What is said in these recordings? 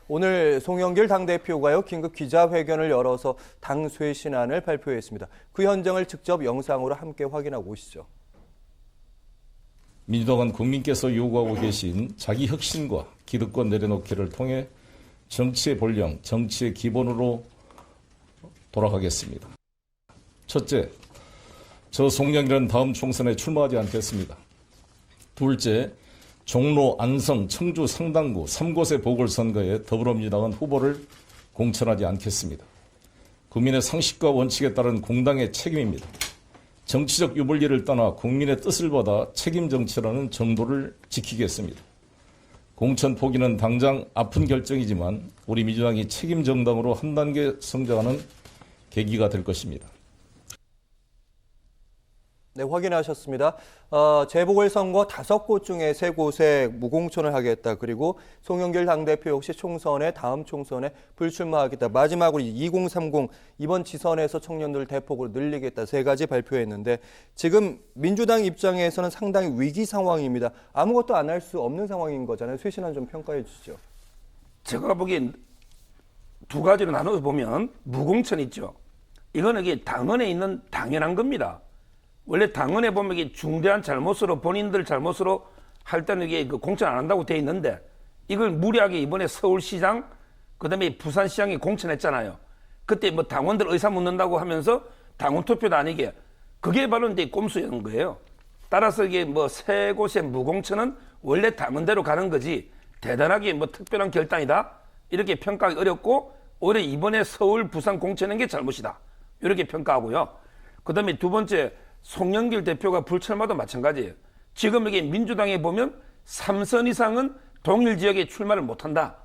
오늘 송영길 당대표가요 긴급 기자회견을 열어서 당 쇄신안을 발표했습니다. 그 현장을 직접 영상으로 함께 확인하고 오시죠. 민주당은 국민께서 요구하고 계신 자기 혁신과 기득권 내려놓기를 통해 정치의 본령, 정치의 기본으로 돌아가겠습니다. 첫째, 저 송영길은 다음 총선에 출마하지 않겠습니다. 둘째, 종로, 안성, 청주, 상당구 3곳의 보궐선거에 더불어민주당은 후보를 공천하지 않겠습니다. 국민의 상식과 원칙에 따른 공당의 책임입니다. 정치적 유불리를 떠나 국민의 뜻을 받아 책임 정치라는 정도를 지키겠습니다. 공천 포기는 당장 아픈 결정이지만 우리 민주당이 책임 정당으로 한 단계 성장하는 계기가 될 것입니다. 네, 확인하셨습니다. 재보궐선거 5곳 중에 3곳에 무공천을 하겠다. 그리고 송영길 당대표 역시 다음 총선에 불출마하겠다. 마지막으로 2030 이번 지선에서 청년들 대폭으로 늘리겠다. 3가지 발표했는데 지금 민주당 입장에서는 상당히 위기 상황입니다. 아무것도 안 할 수 없는 상황인 거잖아요. 쇄신안 좀 평가해 주시죠. 제가 보기엔 2가지로 나눠서 보면 무공천 있죠. 이거는 이게 당헌에 있는 당연한 겁니다. 원래 당헌에 보면 이게 중대한 잘못으로 본인들 잘못으로 할 때는 이게 공천 안 한다고 돼 있는데 이걸 무리하게 이번에 서울시장 그다음에 부산시장이 공천했잖아요. 그때 뭐 당원들 의사 묻는다고 하면서 당원 투표도 아니게 그게 바로 이제 꼼수였는 거예요. 따라서 이게 뭐 3곳의 무공천은 원래 당헌대로 가는 거지 대단하게 뭐 특별한 결단이다 이렇게 평가하기 어렵고 오히려 이번에 서울 부산 공천한 게 잘못이다 이렇게 평가하고요. 그다음에 2번째 송영길 대표가 불출마도 마찬가지예요. 지금 이게 민주당에 보면 3선 이상은 동일 지역에 출마를 못한다.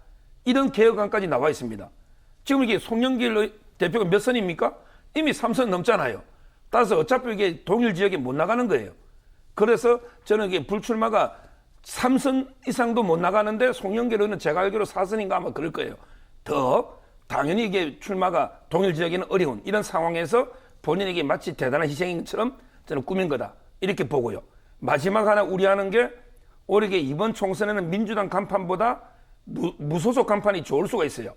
이런 개혁안까지 나와 있습니다. 지금 이게 송영길 대표가 몇 선입니까? 이미 3선 넘잖아요. 따라서 어차피 이게 동일 지역에 못 나가는 거예요. 그래서 저는 이게 불출마가 3선 이상도 못 나가는데 송영길 의원은 제가 알기로 4선인가 아마 그럴 거예요. 더 당연히 이게 출마가 동일 지역에는 어려운 이런 상황에서 본인에게 마치 대단한 희생인 것처럼 저는 꾸민 거다. 이렇게 보고요. 마지막 하나 우려하는 게 오히려 이번 총선에는 민주당 간판보다 무소속 간판이 좋을 수가 있어요.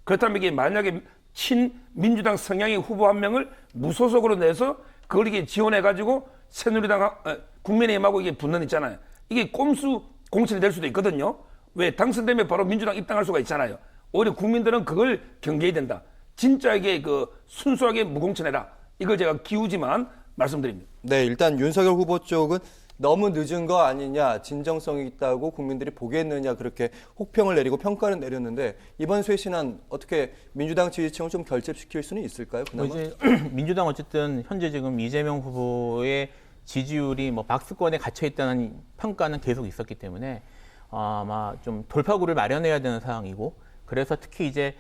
그렇다면 이게 만약에 친민주당 성향의 후보 한 명을 무소속으로 내서 그걸 이게 지원해가지고 새누리당, 국민의힘하고 이게 붙는 있잖아요. 이게 꼼수 공천이 될 수도 있거든요. 왜? 당선되면 바로 민주당 입당할 수가 있잖아요. 오히려 국민들은 그걸 경계해야 된다. 진짜 이게 순수하게 무공천해라. 이걸 제가 기우지만 말씀드립니다. 네, 일단 윤석열 후보 쪽은 너무 늦은 거 아니냐, 진정성이 있다고 국민들이 보겠느냐 그렇게 혹평을 내리고 평가를 내렸는데 이번 쇄신안 어떻게 민주당 지지층을 좀 결집시킬 수는 있을까요? 그나마? 이제 민주당 어쨌든 현재 지금 이재명 후보의 지지율이 박스권에 갇혀 있다는 평가는 계속 있었기 때문에 아마 좀 돌파구를 마련해야 되는 상황이고 그래서 특히 이제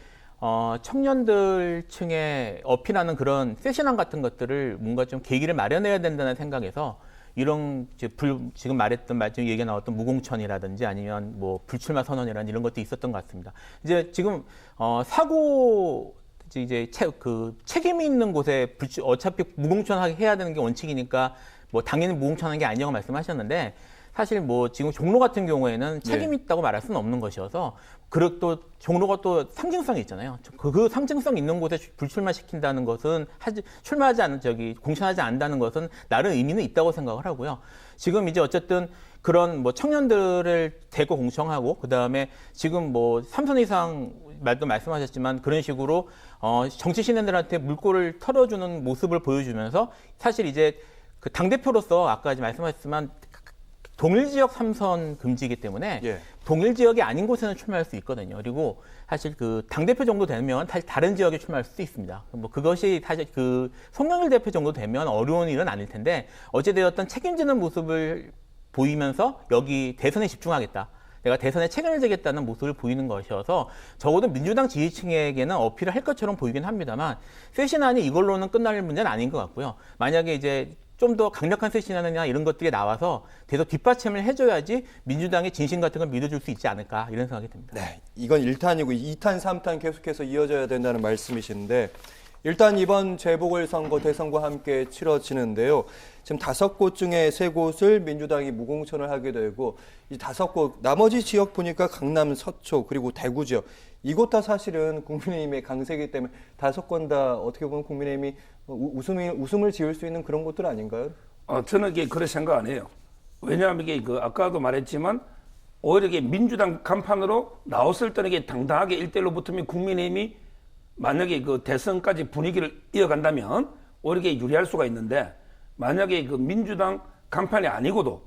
청년들 층에 어필하는 그런 세션안 같은 것들을 뭔가 좀 계기를 마련해야 된다는 생각에서 이런 지금 말했던 지금 얘기가 나왔던 무공천이라든지 아니면 뭐 불출마 선언이라든지 이런 것도 있었던 것 같습니다. 이제 지금 사고 이제 책임이 있는 곳에 어차피 무공천하게 해야 되는 게 원칙이니까 뭐 당연히 무공천하는 게 아니라고 말씀하셨는데 사실 뭐 지금 종로 같은 경우에는 책임 있다고 말할 수는 없는 것이어서 그리고 또 종로가 또 상징성이 있잖아요. 그 상징성 있는 곳에 불출마시킨다는 것은 공천하지 않는다는 것은 나름 의미는 있다고 생각을 하고요. 지금 이제 어쨌든 그런 뭐 청년들을 대거 공청하고 그다음에 지금 뭐 3선 이상 말도 말씀하셨지만 그런 식으로 정치 신인들한테 물꼬를 털어주는 모습을 보여주면서 사실 이제 그 당대표로서 아까 말씀하셨지만 동일 지역 3선 금지이기 때문에 동일 지역이 아닌 곳에는 출마할 수 있거든요. 그리고 사실 그 당대표 정도 되면 다른 지역에 출마할 수도 있습니다. 뭐 그것이 사실 그 송영길 대표 정도 되면 어려운 일은 아닐 텐데 어찌되었든 책임지는 모습을 보이면서 여기 대선에 집중하겠다. 내가 대선에 책임을 지겠다는 모습을 보이는 것이어서 적어도 민주당 지지층에게는 어필을 할 것처럼 보이긴 합니다만 쇄신안이 이걸로는 끝날 문제는 아닌 것 같고요. 만약에 이제 좀 더 강력한 쇄신안이나 이런 것들이 나와서 계속 뒷받침을 해줘야지 민주당의 진심 같은 걸 믿어줄 수 있지 않을까 이런 생각이 듭니다. 네, 이건 1탄이고 2탄, 3탄 계속해서 이어져야 된다는 말씀이신데 일단 이번 재보궐선거 대선과 함께 치러지는데요. 지금 5곳 중에 3곳을 민주당이 무공천을 하게 되고 이 5곳 나머지 지역 보니까 강남, 서초 그리고 대구 지역 이곳 다 사실은 국민의힘의 강세이기 때문에 5건 다 어떻게 보면 국민의힘이 웃음을 지을 수 있는 그런 곳들 아닌가요? 저는 이게 그런 생각 안 해요. 왜냐하면 이게 아까도 말했지만 오히려 이게 민주당 간판으로 나왔을 때는 이게 당당하게 1대1로 붙으면 국민의힘이 만약에 그 대선까지 분위기를 이어간다면 오히려 이게 유리할 수가 있는데 만약에 그 민주당 간판이 아니고도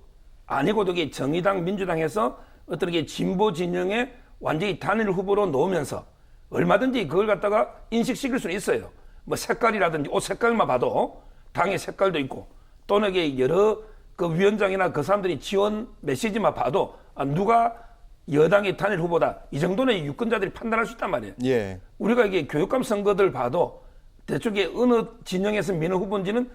이게 정의당 민주당에서 어떤 게 진보 진영의 완전히 단일 후보로 놓으면서 얼마든지 그걸 갖다가 인식시킬 수는 있어요. 뭐 색깔이라든지 옷 색깔만 봐도 당의 색깔도 있고 또는 이게 여러 그 위원장이나 그 사람들이 지원 메시지만 봐도 누가 여당의 단일 후보다 이 정도는 유권자들이 판단할 수 있단 말이에요. 예. 우리가 이게 교육감 선거들 봐도 대충 이게 어느 진영에서 미는 후보인지는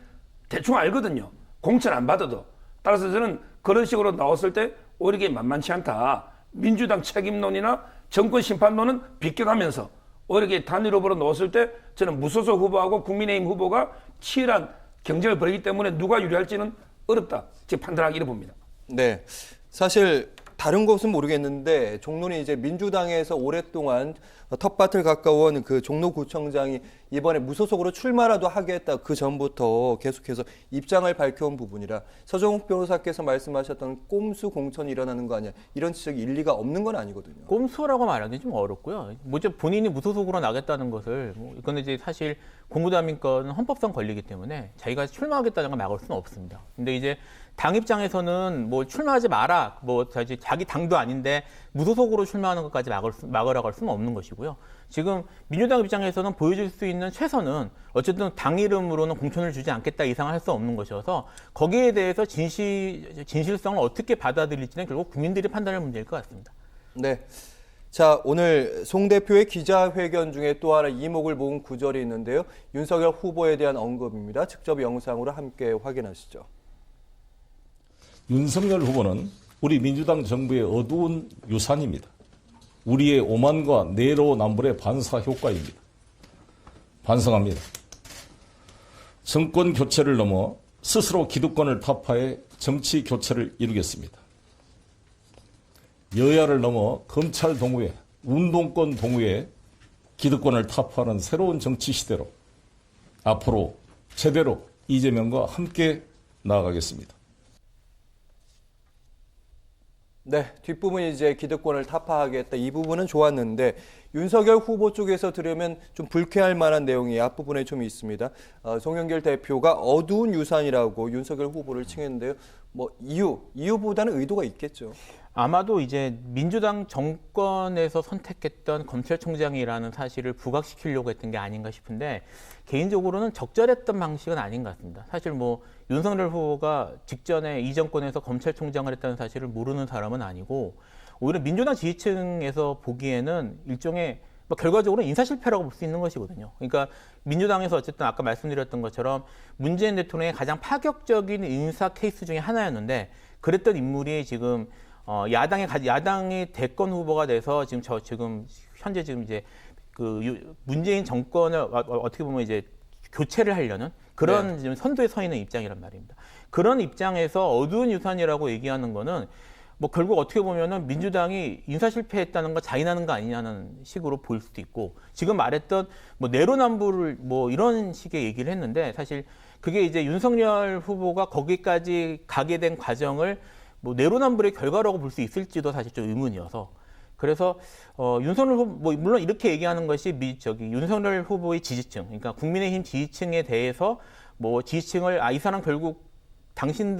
대충 알거든요. 공천 안 받아도. 따라서 저는 그런 식으로 나왔을 때 오히려 이게 만만치 않다. 민주당 책임론이나 정권 심판론은 비껴가면서 오히려 이게 단일 후보로 나왔을 때 저는 무소속 후보하고 국민의힘 후보가 치열한 경쟁을 벌이기 때문에 누가 유리할지는 어렵다. 제 판단하기를 봅니다. 네. 사실 다른 곳은 모르겠는데 종로는 이제 민주당에서 오랫동안 텃밭을 가까운 그 종로구청장이 이번에 무소속으로 출마라도 하겠다 그 전부터 계속해서 입장을 밝혀온 부분이라 서정욱 변호사께서 말씀하셨던 꼼수 공천이 일어나는 거 아니야 이런 지적이 일리가 없는 건 아니거든요. 꼼수라고 말하기 좀 어렵고요. 먼저 본인이 무소속으로 나겠다는 것을 이건 이제 사실 공무담임권은 헌법상 권리기 때문에 자기가 출마하겠다는 걸 막을 수는 없습니다. 근데 이제 당 입장에서는 뭐 출마하지 마라, 뭐 자기 당도 아닌데 무소속으로 출마하는 것까지 막으라고 할 수는 없는 것이고요. 지금 민주당 입장에서는 보여줄 수 있는 최선은 어쨌든 당 이름으로는 공천을 주지 않겠다 이상 할 수 없는 것이어서 거기에 대해서 진실성을 어떻게 받아들일지는 결국 국민들이 판단할 문제일 것 같습니다. 네. 자, 오늘 송 대표의 기자회견 중에 또 하나 이목을 모은 구절이 있는데요. 윤석열 후보에 대한 언급입니다. 직접 영상으로 함께 확인하시죠. 윤석열 후보는 우리 민주당 정부의 어두운 유산입니다. 우리의 오만과 내로남불의 반사 효과입니다. 반성합니다. 정권 교체를 넘어 스스로 기득권을 타파해 정치 교체를 이루겠습니다. 여야를 넘어 검찰 동우회, 운동권 동우회 기득권을 타파하는 새로운 정치 시대로 앞으로 제대로 이재명과 함께 나아가겠습니다. 네, 뒷부분이 이제 기득권을 타파하겠다. 이 부분은 좋았는데 윤석열 후보 쪽에서 들으면 좀 불쾌할 만한 내용이 앞부분에 좀 있습니다. 송영길 대표가 어두운 유산이라고 윤석열 후보를 칭했는데요. 뭐 이유보다는 의도가 있겠죠. 아마도 이제 민주당 정권에서 선택했던 검찰총장이라는 사실을 부각시키려고 했던 게 아닌가 싶은데 개인적으로는 적절했던 방식은 아닌 것 같습니다. 사실 뭐 윤석열 후보가 직전에 이 정권에서 검찰총장을 했다는 사실을 모르는 사람은 아니고 오히려 민주당 지지층에서 보기에는 일종의 뭐 결과적으로 인사실패라고 볼 수 있는 것이거든요. 그러니까 민주당에서 어쨌든 아까 말씀드렸던 것처럼 문재인 대통령의 가장 파격적인 인사 케이스 중에 하나였는데 그랬던 인물이 지금 야당의 대권 후보가 돼서 지금 현재 이제 그 문재인 정권을 어떻게 보면 이제 교체를 하려는 그런 지금 선두에 서 있는 입장이란 말입니다. 그런 입장에서 어두운 유산이라고 얘기하는 거는 뭐 결국 어떻게 보면은 민주당이 인사 실패했다는 거 자인하는 거 아니냐는 식으로 보일 수도 있고 지금 말했던 뭐 내로남불을 뭐 이런 식의 얘기를 했는데 사실 그게 이제 윤석열 후보가 거기까지 가게 된 과정을 뭐 내로남불의 결과라고 볼 수 있을지도 사실 좀 의문이어서 그래서 윤석열 후보 뭐 물론 이렇게 얘기하는 것이 윤석열 후보의 지지층 그러니까 국민의힘 지지층에 대해서 뭐 지지층을 이 사람 결국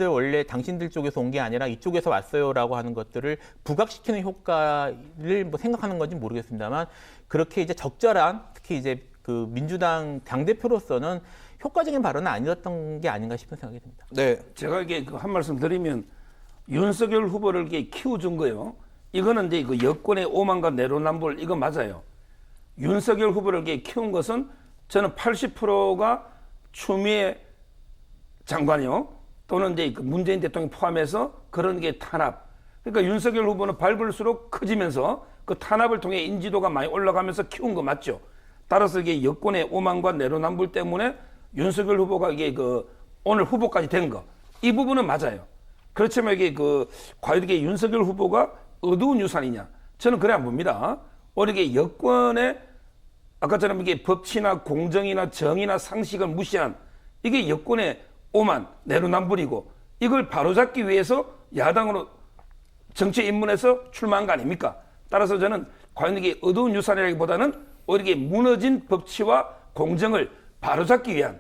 원래 당신들 쪽에서 온 게 아니라 이쪽에서 왔어요라고 하는 것들을 부각시키는 효과를 뭐 생각하는 건지 모르겠습니다만 그렇게 이제 적절한 특히 이제 그 민주당 당대표로서는 효과적인 발언은 아니었던 게 아닌가 싶은 생각이 듭니다. 네. 제가 이게 한 말씀 드리면 윤석열 후보를 이렇게 키워준 거예요. 이거는 이제 그 여권의 오만과 내로남불 이거 맞아요. 윤석열 후보를 이렇게 키운 것은 저는 80%가 추미애 장관이요. 또는 이제 그 문재인 대통령 포함해서 그런 게 탄압. 그러니까 윤석열 후보는 밟을수록 커지면서 그 탄압을 통해 인지도가 많이 올라가면서 키운 거 맞죠. 따라서 이게 여권의 오만과 내로남불 때문에 윤석열 후보가 이게 오늘 후보까지 된 거, 이 부분은 맞아요. 그렇지만 이게 과연 이게 윤석열 후보가 어두운 유산이냐? 저는 그래 안 봅니다. 오히려 이게 여권의 아까처럼 이게 법치나 공정이나 정의나 상식을 무시한 이게 여권의 오만, 내로남불이고 이걸 바로잡기 위해서 야당으로 정치에 입문해서 출마한 거 아닙니까? 따라서 저는 과연 이게 어두운 유산이라기보다는 오히려 이게 무너진 법치와 공정을 바로잡기 위한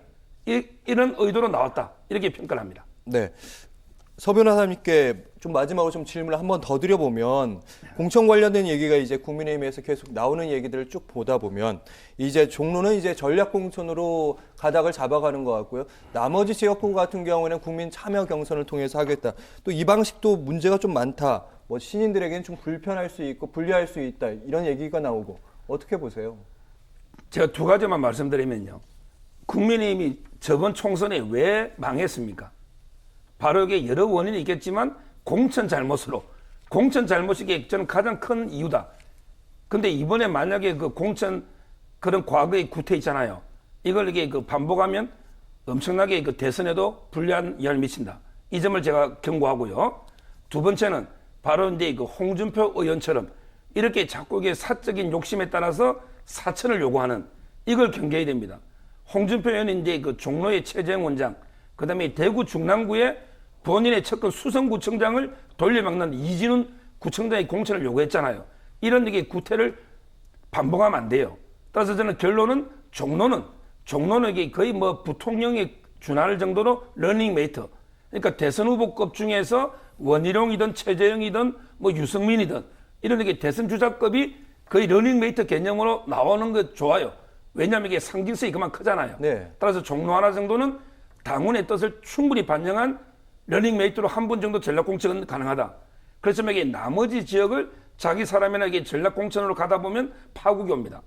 이런 의도로 나왔다. 이렇게 평가를 합니다. 네. 서 변호사님께 좀 마지막으로 좀 질문을 한 번 더 드려보면 공천 관련된 얘기가 이제 국민의힘에서 계속 나오는 얘기들을 쭉 보다 보면 이제 종로는 이제 전략 공천으로 가닥을 잡아가는 것 같고요. 나머지 지역구 같은 경우에는 국민 참여 경선을 통해서 하겠다. 또 이 방식도 문제가 좀 많다. 뭐 신인들에게는 좀 불편할 수 있고 불리할 수 있다. 이런 얘기가 나오고 어떻게 보세요? 제가 두 가지만 말씀드리면요. 국민의힘이 저번 총선에 왜 망했습니까? 바로 이게 여러 원인이 있겠지만 공천 잘못으로, 공천 잘못이 저는 가장 큰 이유다. 근데 이번에 만약에 공천 그런 과거의 구태 있잖아요. 이걸 이게 반복하면 엄청나게 대선에도 불리한 영향을 미친다. 이 점을 제가 경고하고요. 두 번째는 바로 이제 홍준표 의원처럼 이렇게 자꾸 이게 사적인 욕심에 따라서 사천을 요구하는 이걸 경계해야 됩니다. 홍준표 의원이 이제 종로의 최재형 원장, 그 다음에 대구 중랑구의 본인의 측근 수성구청장을 돌려막는 이진훈 구청장의 공천을 요구했잖아요. 이런 이게 구태를 반복하면 안 돼요. 따라서 저는 결론은 종로는 이게 거의 뭐 부통령에 준할 정도로 러닝메이트. 그러니까 대선 후보급 중에서 원희룡이든 최재형이든 뭐 유승민이든 이런 이게 대선 주자급이 거의 러닝메이트 개념으로 나오는 거 좋아요. 왜냐하면 이게 상징성이 그만 크잖아요. 네. 따라서 종로 하나 정도는 당원의 뜻을 충분히 반영한 러닝메이트로 한 분 정도 전략공천은 가능하다. 그렇지만 이게 나머지 지역을 자기 사람이나 이게 전략공천으로 가다 보면 파국이 옵니다.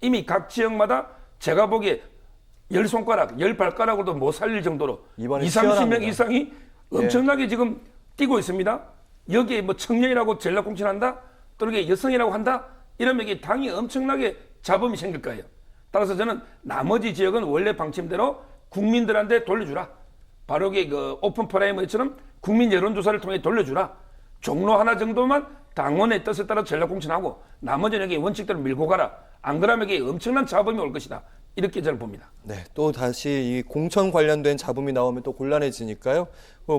이미 각 지역마다 제가 보기에 10손가락, 10발가락으로도 못 살릴 정도로 이번에 20, 30명 치열합니다. 이상이 엄청나게 지금 뛰고 있습니다. 여기에 뭐 청년이라고 전략공천한다? 또는 이게 여성이라고 한다? 이러면 이게 당이 엄청나게 잡음이 생길 거예요. 따라서 저는 나머지 지역은 원래 방침대로 국민들한테 돌려주라. 바로 이게 오픈 프라이머리처럼 국민 여론조사를 통해 돌려주라. 종로 하나 정도만 당원의 뜻에 따라 전략공천하고 나머지는 여기 원칙대로 밀고 가라. 안 그러면 이게 엄청난 잡음이 올 것이다. 이렇게 저는 봅니다. 네, 또 다시 이 공천 관련된 잡음이 나오면 또 곤란해지니까요.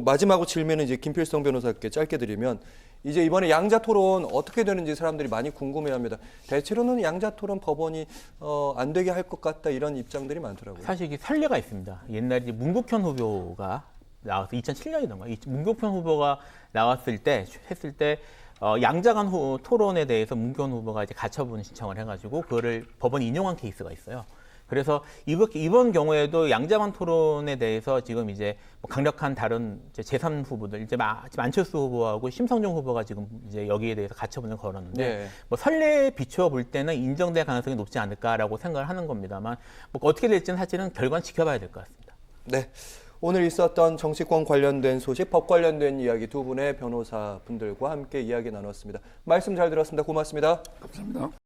마지막으로 질문은 이제 김필성 변호사께 짧게 드리면 이제 이번에 양자 토론 어떻게 되는지 사람들이 많이 궁금해합니다. 대체로는 양자 토론 법원이 안 되게 할 것 같다 이런 입장들이 많더라고요. 사실 이게 선례가 있습니다. 옛날에 이제 문국현 후보가 나와서 2007년이던가 문국현 후보가 나왔을 때 했을 때 양자간 토론에 대해서 문국현 후보가 이제 가처분 신청을 해가지고 그거를 법원이 인용한 케이스가 있어요. 그래서 이번 경우에도 양자간 토론에 대해서 지금 이제 뭐 강력한 다른 제3 후보들 이제 안철수 후보하고 심성정 후보가 지금 이제 여기에 대해서 가처분을 걸었는데 네. 뭐 선례에 비추어 볼 때는 인정될 가능성이 높지 않을까라고 생각을 하는 겁니다만 뭐 어떻게 될지는 사실은 결과는 지켜봐야 될 것 같습니다. 네. 오늘 있었던 정치권 관련된 소식, 법 관련된 이야기 두 분의 변호사 분들과 함께 이야기 나눴습니다. 말씀 잘 들었습니다. 고맙습니다. 감사합니다.